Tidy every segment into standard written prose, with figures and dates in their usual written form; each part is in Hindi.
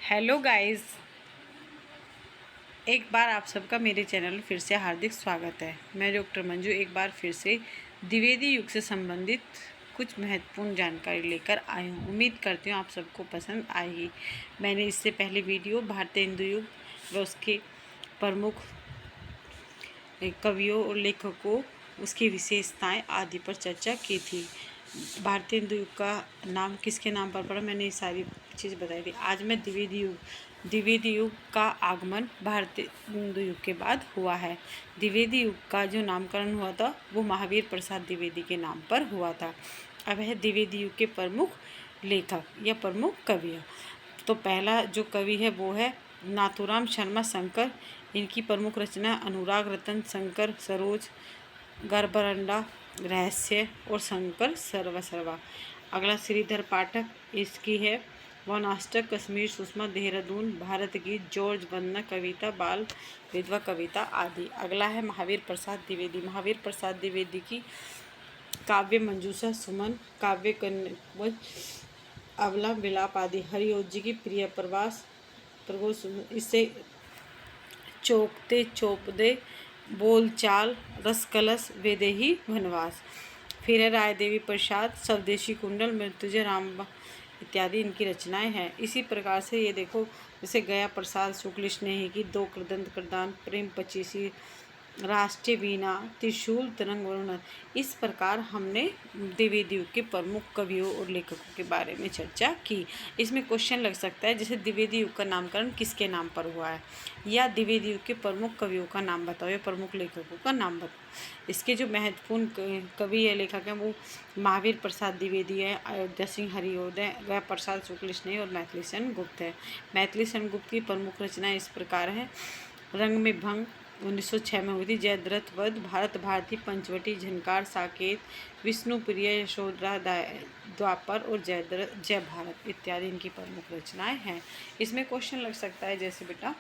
हेलो गाइस, एक बार आप सबका मेरे चैनल में फिर से हार्दिक स्वागत है। मैं डॉक्टर मंजू एक बार फिर से द्विवेदी युग से संबंधित कुछ महत्वपूर्ण जानकारी लेकर आई हूँ। उम्मीद करती हूँ आप सबको पसंद आएगी। मैंने इससे पहले वीडियो भारतीय हिंदू युग व उसके प्रमुख कवियों और लेखकों, उसकी विशेषताएं आदि पर चर्चा की थी। भारतीय हिंदू युग का नाम किसके नाम पर पड़ा, मैंने ये सारी चीज़ बताई थी। आज मैं द्विवेदी युग का आगमन भारतीय हिंदू युग के बाद हुआ है। द्विवेदी युग का जो नामकरण हुआ था वो महावीर प्रसाद द्विवेदी के नाम पर हुआ था। अब है द्विवेदी युग के प्रमुख लेखक या प्रमुख कवि। तो पहला जो कवि है वो है नाथूराम शर्मा शंकर। इनकी प्रमुख रचना अनुराग रतन, शंकर सरोज, गर्भरंडा, रहस्य और शंकर सर्वसर्वा। अगला श्रीधर पाठक, इसकी है वनाष्टक, कश्मीर, सुषमा, देहरादून, भारत गीत, जॉर्ज, वंदना, कविता, बाल विधवा कविता आदि। अगला है महावीर प्रसाद द्विवेदी। महावीर प्रसाद द्विवेदी की काव्य मंजूषा, सुमन, काव्य कन्वज, अबला, विलाप आदि। हरिओज जी की प्रिय प्रवास, इससे चौकते चौपदे, बोलचाल, रसकलश, वेदेही वनवास। फिर है राय देवी प्रसाद, स्वदेशी कुंडल, मृत्युंजय राम इत्यादि इनकी रचनाएं हैं। इसी प्रकार से ये देखो, जैसे गया प्रसाद शुक्ल स्नेही की दो कृदंत कृदान, प्रेम पचीसी, राष्ट्रीय वीणा, त्रिशूल, तरंग वर्णन। इस प्रकार हमने द्विवेदी युग के प्रमुख कवियों और लेखकों के बारे में चर्चा की। इसमें क्वेश्चन लग सकता है, जैसे द्विवेदी युग का नामकरण किसके नाम पर हुआ है, या द्विवेदी युग के प्रमुख कवियों का नाम बताओ या प्रमुख लेखकों का नाम बताओ। इसके जो महत्वपूर्ण कवि या लेखक हैं वो महावीर प्रसाद द्विवेदी है, अयोध्या सिंह हरिओदय, गया प्रसाद शुक्ल स्नेही और मैथिली शरण गुप्त है। मैथिली शरण गुप्त की प्रमुख रचनाएं इस प्रकार है: रंग में भंग 1906 में हुई थी, जयद्रथ वध, भारत भारती, पंचवटी, झनकार, साकेत, विष्णुप्रिय, यशोधरा, द्वापर और जय भारत इत्यादि इनकी प्रमुख रचनाएं हैं। इसमें क्वेश्चन लग सकता है, जैसे बेटा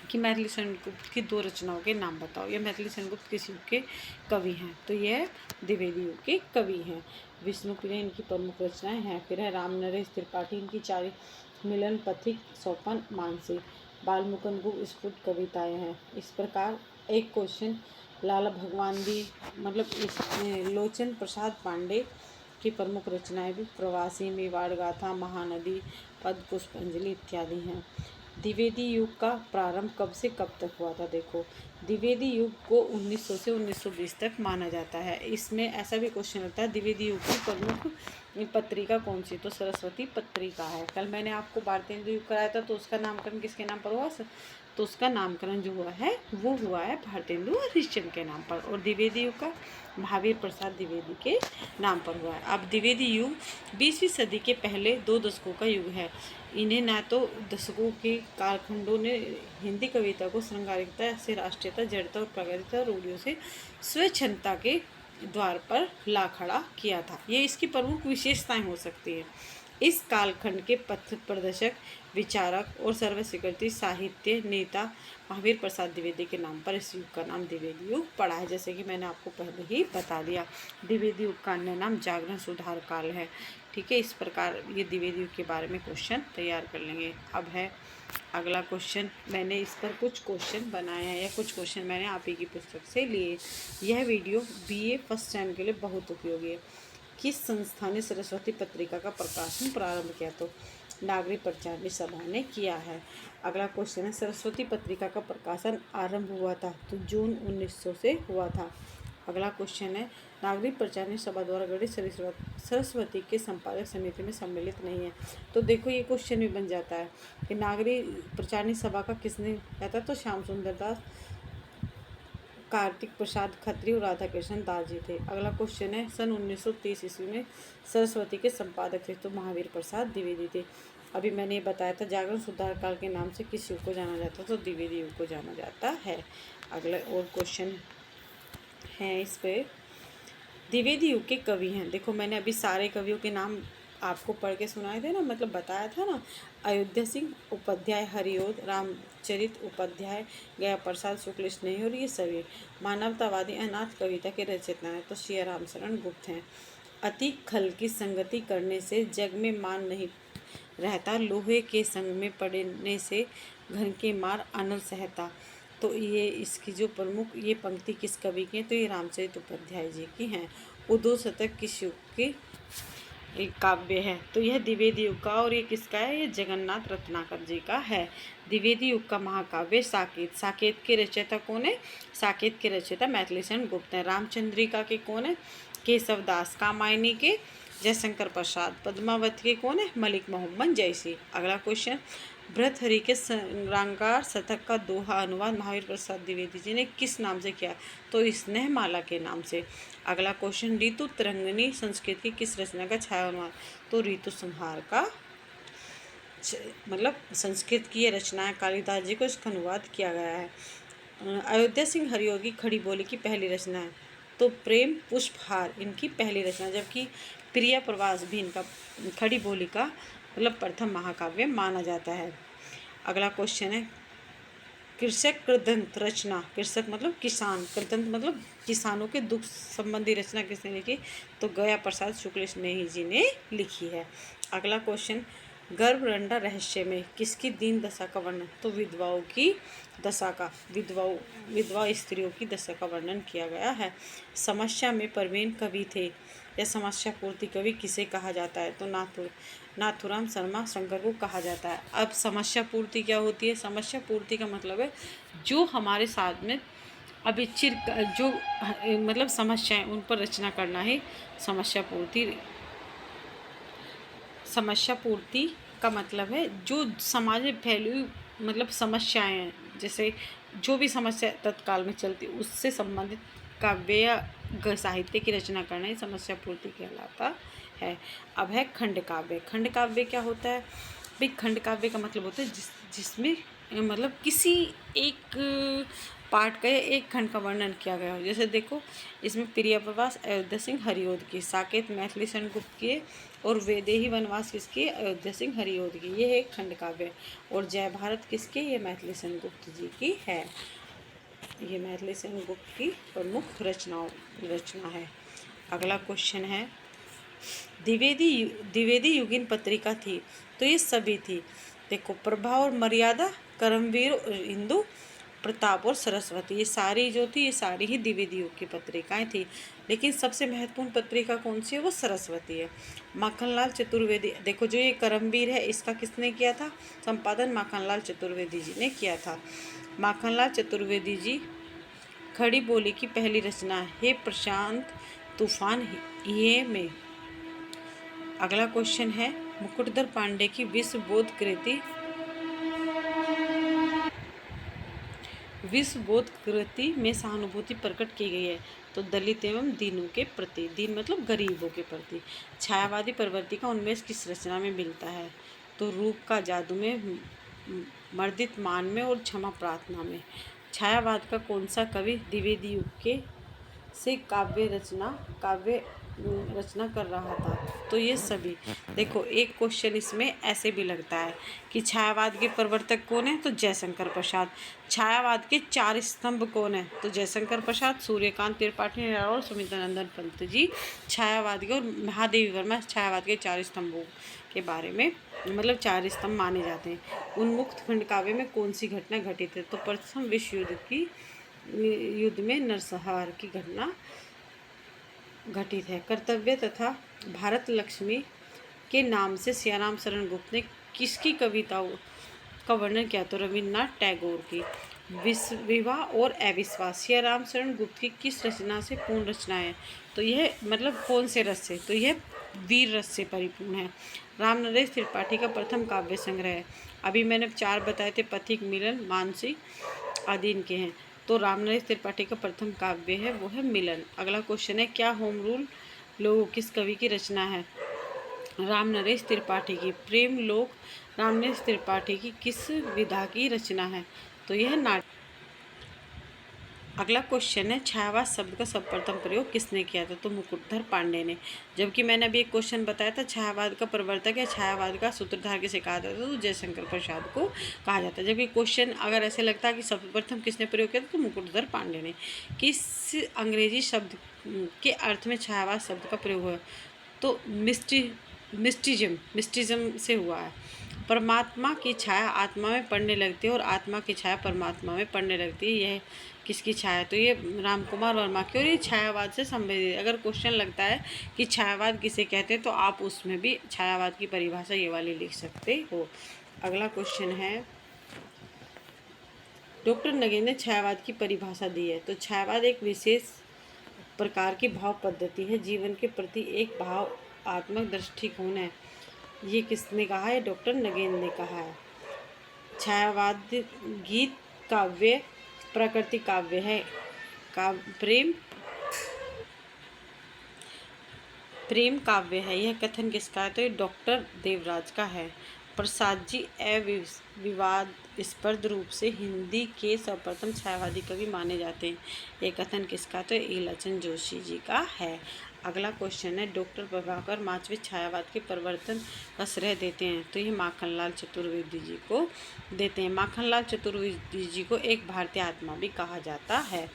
कि मैथिली शरण गुप्त की दो रचनाओं के नाम बताओ, या मैथिली शरण गुप्त किस युग के कवि हैं, तो यह द्विवेदी युग के कवि हैं। विष्णुप्रिय इनकी प्रमुख रचनाएं हैं। फिर है राम नरेश त्रिपाठी, इनकी चारि मिलन, पथिक, सौपन, मानसी, बालमुकुंद गुप्त स्फुट कविताएं हैं। इस प्रकार एक क्वेश्चन लाला भगवानदी इस लोचन प्रसाद पांडे की प्रमुख रचनाएं भी प्रवासी, मेवाड़ गाथा, महानदी, पद पुष्पांजलि इत्यादि हैं। द्विवेदी युग का प्रारंभ कब से कब तक हुआ था, देखो द्विवेदी युग को 1900 से 1920 तक माना जाता है। इसमें ऐसा भी क्वेश्चन लगता है, द्विवेदी युग की प्रमुख पत्रिका कौन सी, तो सरस्वती पत्रिका है। कल मैंने आपको भारतीय हिंदू युग कराया था, तो उसका नामकरण किसके नाम पर हुआ, तो उसका नामकरण जो हुआ है वो हुआ है भारतीय हिंदू हरिश्चंद्र के नाम पर, और द्विवेदी युग का महावीर प्रसाद द्विवेदी के नाम पर हुआ है। अब द्विवेदी युग 20वीं सदी के पहले 2 दशकों का युग है। इन्हें ना तो दशकों के कालखंडों ने हिंदी कविता को श्रृंगारिकता से राष्ट्रीयता, जड़ता और प्रगतिता, रूढ़ियों से स्वच्छंदता के द्वार पर ला खड़ा किया था। ये इसकी प्रमुख विशेषताएं हो सकती है। इस कालखंड के पथ प्रदर्शक, विचारक और सर्वस्वीकृति साहित्य नेता महावीर प्रसाद द्विवेदी के नाम पर इस युग का नाम द्विवेदी युग पड़ा है। जैसे कि मैंने आपको पहले ही बता दिया, द्विवेदी युग का अन्य नाम जागरण सुधार काल है। ठीक है, इस प्रकार ये द्विवेदी युग के बारे में क्वेश्चन तैयार कर लेंगे। अब है अगला क्वेश्चन, मैंने इस पर कुछ क्वेश्चन बनाए हैं, या कुछ क्वेश्चन मैंने आप ही की पुस्तक से लिए। यह वीडियो BA फर्स्ट टाइम के लिए बहुत उपयोगी है। किस संस्था ने सरस्वती पत्रिका का प्रकाशन प्रारंभ किया, तो नागरिक प्रचारणी सभा ने किया है। अगला क्वेश्चन है, सरस्वती पत्रिका का प्रकाशन आरंभ हुआ था, तो जून 1900 से हुआ था। अगला क्वेश्चन है, नागरिक प्रचारणी सभा द्वारा गठित सरस्वती के संपादक समिति में सम्मिलित नहीं है। तो देखो ये क्वेश्चन भी बन जाता है कि नागरिक प्रचारणी सभा का किसने किया था, तो श्याम सुंदर दास, कार्तिक प्रसाद खत्री और राधा कृष्ण दास जी थे। अगला क्वेश्चन है, सन 1930 ईस्वी में सरस्वती के संपादक थे, तो महावीर प्रसाद द्विवेदी थे। अभी मैंने ये बताया था, जागरण सुधार काल के नाम से किस युग को जाना जाता है, तो द्विवेदी युग को जाना जाता है। अगला और क्वेश्चन है इस पे, द्विवेदी युग के कवि हैं। देखो मैंने अभी सारे कवियों के नाम आपको पढ़ के सुनाए थे ना, बताया था ना, अयोध्या सिंह उपाध्याय, हरिओद, रामचरित उपाध्याय, गया प्रसाद शुक्ल स्नेही, और ये सभी मानवतावादी अनाथ कविता के रचयिता हैं, तो सिया राम शरण गुप्त हैं। अति खल की संगति करने से जग में मान नहीं रहता, लोहे के संग में पड़ने से घन के मार अनल सहता। तो ये इसकी जो प्रमुख ये पंक्ति किस कवि की है, तो ये रामचरित उपाध्याय जी की हैं। उदो शतक किस युग की एक काव्य है, तो यह द्विवेदी युग का, और ये किसका है, ये जगन्नाथ रत्नाकर जी का है। द्विवेदी युग का महाकाव्य साकेत। साकेत के रचयिता कौन है, साकेत के रचयिता मैथिली शरण गुप्त हैं। रामचंद्रिका के कौन है, केशव दास। कामायनी के जयशंकर प्रसाद। पद्मावत के कौन है, मलिक मोहम्मद जैसी। अगला क्वेश्चन, भर्तृहरि के श्रृंगार शतक का दोहा अनुवाद महावीर प्रसाद द्विवेदी जी ने किस नाम से किया, तो स्नेहमाला के नाम से। अगला क्वेश्चन, ऋतु तरंगिणी संस्कृत की किस रचना का छाया अनुवाद, तो ऋतु संहार का मतलब संस्कृत की ये रचना है, कालिदास जी को इसका अनुवाद किया गया है। अयोध्या सिंह हरियोगी खड़ी बोली की पहली रचना है, तो प्रेम पुष्पहार इनकी पहली रचना, जबकि प्रिया प्रवास भी इनका खड़ी बोली का मतलब प्रथम महाकाव्य माना जाता है। अगला क्वेश्चन है, कृषक कृदंत रचना, कृषक मतलब किसान, कृदंत मतलब किसानों के दुख संबंधी रचना किसने लिखी, तो गया प्रसाद शुक्ल स्नेही जी ने लिखी है। अगला क्वेश्चन, गर्भरंडा रहस्य में किसकी दीन दशा का वर्णन, तो विधवाओं की दशा का, विधवा स्त्रियों की दशा का वर्णन किया गया है। समस्या में प्रवीण कवि थे, यह समस्या पूर्ति कवि किसे कहा जाता है, तो नाथुराम शर्मा शंकर को कहा जाता है। अब समस्या पूर्ति क्या होती है, समस्या पूर्ति का मतलब है जो हमारे साथ में अविच्छिन्न जो मतलब समस्याएं उन पर रचना करना है समस्या पूर्ति। समस्या पूर्ति का मतलब है जो समाज में फैली हुई मतलब समस्याएं हैं, जैसे जो भी समस्या तत्काल में चलती उससे संबंधित काव्य या साहित्य की रचना करना ही समस्या पूर्ति कहलाता है। अब है खंड काव्य। खंड काव्य क्या होता है भाई, खंड काव्य का मतलब होता है जिसमें मतलब किसी एक पाठ का या एक खंड का वर्णन किया गया हो। जैसे देखो इसमें प्रिया प्रवास अयोध्या सिंह हरिओद की, साकेत मैथिली शरण गुप्त की, और वैदेही वनवास किसकी, अयोध्या सिंह हरिओद की, ये है एक खंड काव्य। और जय भारत किसकी, ये मैथिली शरण गुप्त जी की है। ये मैथिली शरण गुप्त की प्रमुख रचना है। अगला क्वेश्चन है, द्विवेदी युगीन पत्रिका थी, तो ये सभी थी। देखो प्रभा और मर्यादा, करमवीर और हिंदू प्रताप और सरस्वती, ये सारी जो थी ये सारी ही द्विवेदी युग की पत्रिकाएं थी। लेकिन सबसे महत्वपूर्ण पत्रिका कौन सी है, वो सरस्वती है। माखनलाल चतुर्वेदी, देखो जो ये करमवीर है इसका किसने किया था, संपादन माखनलाल चतुर्वेदी जी ने किया था। माखनलाल चतुर्वेदी जी खड़ी बोली की पहली रचना है प्रशांत तूफान ये में। अगला क्वेश्चन है, मुकुटधर पांडे की विश्व बोध कृति में सहानुभूति प्रकट की गई है, तो दलित एवं दीनों के प्रति, दीन मतलब गरीबों के प्रति। छायावादी प्रवृत्ति का उन्मेष किस रचना में मिलता है, तो रूप का जादू में, मर्दित मान में और क्षमा प्रार्थना में। छायावाद का कौन सा कवि द्विवेदी युग के से काव्य रचना कर रहा था, तो ये सभी। देखो एक क्वेश्चन इसमें ऐसे भी लगता है कि छायावाद के प्रवर्तक कौन है, तो जयशंकर प्रसाद। छायावाद के 4 स्तंभ कौन है, तो जयशंकर प्रसाद, सूर्यकांत त्रिपाठी और सुमित्रानंदन पंत जी छायावाद के, और महादेवी वर्मा छायावाद के 4 स्तंभों के बारे में मतलब 4 स्तंभ माने जाते हैं। उन्मुक्त खंड काव्य में कौन सी घटना घटित है, तो प्रथम विश्व युद्ध में नरसंहार की घटना घटित है। कर्तव्य तथा भारत लक्ष्मी के नाम से सियाराम शरण गुप्त ने किसकी कविताओं का वर्णन किया, तो रविन्द्रनाथ टैगोर की। विवाह और अविश्वास सियाराम शरण गुप्त की किस रचना से पूर्ण रचना है, तो यह मतलब कौन से रस से, तो यह वीर रस से परिपूर्ण है। राम नरेश त्रिपाठी का प्रथम काव्य संग्रह है। अभी मैंने 4 बताए थे, पथिक, मिलन, मानसी आदि इनके हैं। तो राम नरेश त्रिपाठी का प्रथम काव्य है वो है मिलन। अगला क्वेश्चन है, क्या होम रूल लोगों किस कवि की रचना है, राम नरेश त्रिपाठी की। प्रेम लोक राम नरेश त्रिपाठी की किस विधा की रचना है, तो यह नाट्य। अगला क्वेश्चन है, छायावाद शब्द का सर्वप्रथम प्रयोग किसने किया था, तो मुकुटधर पांडे ने। जबकि मैंने अभी एक क्वेश्चन बताया था छायावाद का प्रवर्तक या छायावाद का सूत्रधार किसे कहा जाता है, तो जयशंकर प्रसाद को कहा जाता है। जबकि क्वेश्चन अगर ऐसे लगता है कि सर्वप्रथम किसने प्रयोग किया था, तो मुकुटधर पांडे ने। किस अंग्रेजी शब्द के अर्थ में छायावाद शब्द का प्रयोग हुआ, तो मिस्टिज्म से हुआ है। परमात्मा की छाया आत्मा में पड़ने लगती है और आत्मा की छाया परमात्मा में पड़ने लगती है। यह किसकी छाया है? तो ये रामकुमार वर्मा की। और ये छायावाद से संबंधित, अगर क्वेश्चन लगता है कि छायावाद किसे कहते हैं तो आप उसमें भी छायावाद की परिभाषा ये वाली लिख सकते हो। अगला क्वेश्चन है, डॉक्टर नगेन ने छायावाद की परिभाषा दी है। तो छायावाद एक विशेष प्रकार की भाव पद्धति है, जीवन के प्रति एक भावात्मक दृष्टिकोण है। ये किसने कहा है? डॉक्टर नगेन ने कहा है। छायावाद गीत काव्य प्रकृति काव्य है। प्रेम काव्य है। यह कथन किसका है? तो ये डॉक्टर देवराज का है। प्रसाद जी अविवादास्पद रूप से हिंदी के सर्वप्रथम छायावादी कवि माने जाते हैं। यह कथन किसका? तो ईलाचंद जोशी जी का है। अगला क्वेश्चन है, डॉक्टर प्रभाकर माचवे छायावाद के प्रवर्तन का श्रेय देते हैं। तो ये माखनलाल चतुर्वेदी जी को देते हैं। माखनलाल चतुर्वेदी जी को एक भारतीय आत्मा भी कहा जाता है।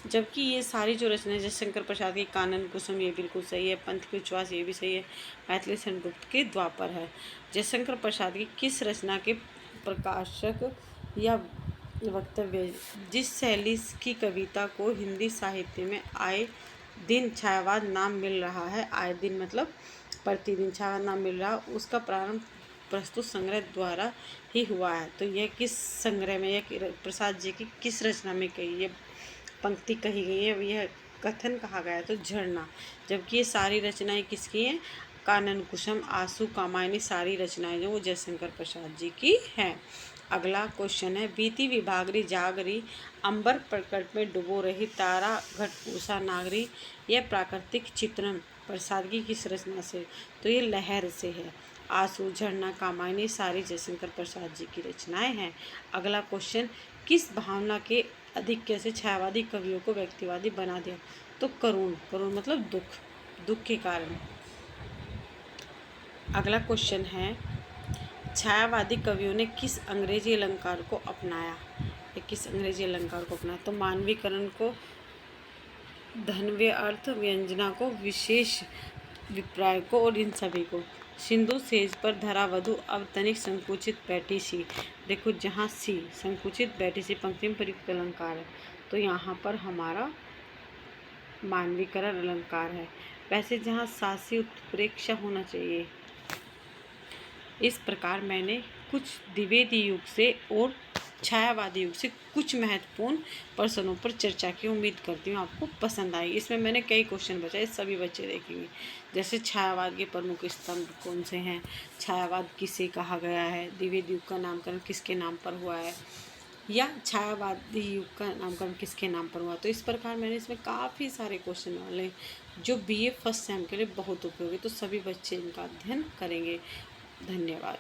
जबकि ये सारी जो रचनाएं जयशंकर प्रसाद की कानन कुसुम, ये बिल्कुल सही है। पंथ की उच्छ्वास, ये भी सही है। मैथिली सेनगुप्त के द्वापर है। जयशंकर प्रसाद की किस रचना के प्रकाशक या वक्तव्य, जिस शैली की कविता को हिंदी साहित्य में आए दिन छायावाद नाम मिल रहा है, आए दिन मतलब प्रतिदिन छायावाद नाम मिल रहा है, उसका प्रारंभ प्रस्तुत संग्रह द्वारा ही हुआ है। तो यह किस संग्रह में, यह प्रसाद जी की किस रचना में कही ये पंक्ति कही गई है, यह कथन कहा गया है? तो झरना। जबकि ये सारी रचनाएं किसकी हैं? कानन कुसुम, आंसू, कामायनी, सारी रचनाएं जो वो जयशंकर प्रसाद जी की हैं। अगला क्वेश्चन है, बीती विभागरी जागरी, अंबर प्रकट में डुबो रही, तारा घट उषा नागरी, यह प्राकृतिक चित्रण प्रसाद की किस रचना से? तो ये लहर से है। आंसू, झरना, कामायनी सारी जयशंकर प्रसाद जी की रचनाएं हैं। अगला क्वेश्चन, किस भावना के आधिक्य से छायावादी कवियों को व्यक्तिवादी बना दिया? तो करुण मतलब दुख के कारण। अगला क्वेश्चन है, छायावादी कवियों ने किस अंग्रेजी अलंकार को अपनाया? किस अंग्रेजी अलंकार को अपनाया? तो मानवीकरण को, धन्य अर्थ, व्यंजना को, विशेष विप्राय को और इन सभी को। सिंधु सेज पर धरा वधु, अब तनिक संकुचित बैठी सी। देखो जहाँ सी संकुचित बैठी सी पंक्ति में प्रयुक्त अलंकार है, तो यहाँ पर हमारा मानवीकरण अलंकार है। वैसे जहाँ सासी उत्प्रेक्षा होना चाहिए। इस प्रकार मैंने कुछ द्विवेदी युग से और छायावादी युग से कुछ महत्वपूर्ण प्रश्नों पर चर्चा की। उम्मीद करती हूँ आपको पसंद आई। इसमें मैंने कई क्वेश्चन बचाए, सभी बच्चे देखेंगे। जैसे छायावाद के प्रमुख स्तंभ कौन से हैं, छायावाद किसे कहा गया है, द्विवेदी युग का नामकरण किसके नाम पर हुआ है, या छायावादी युग का नामकरण किसके नाम पर हुआ। तो इस प्रकार मैंने इसमें काफ़ी सारे क्वेश्चन वाले जो BA फर्स्ट सेम के लिए बहुत उपयोगी, तो सभी बच्चे इनका अध्ययन करेंगे। धन्यवाद।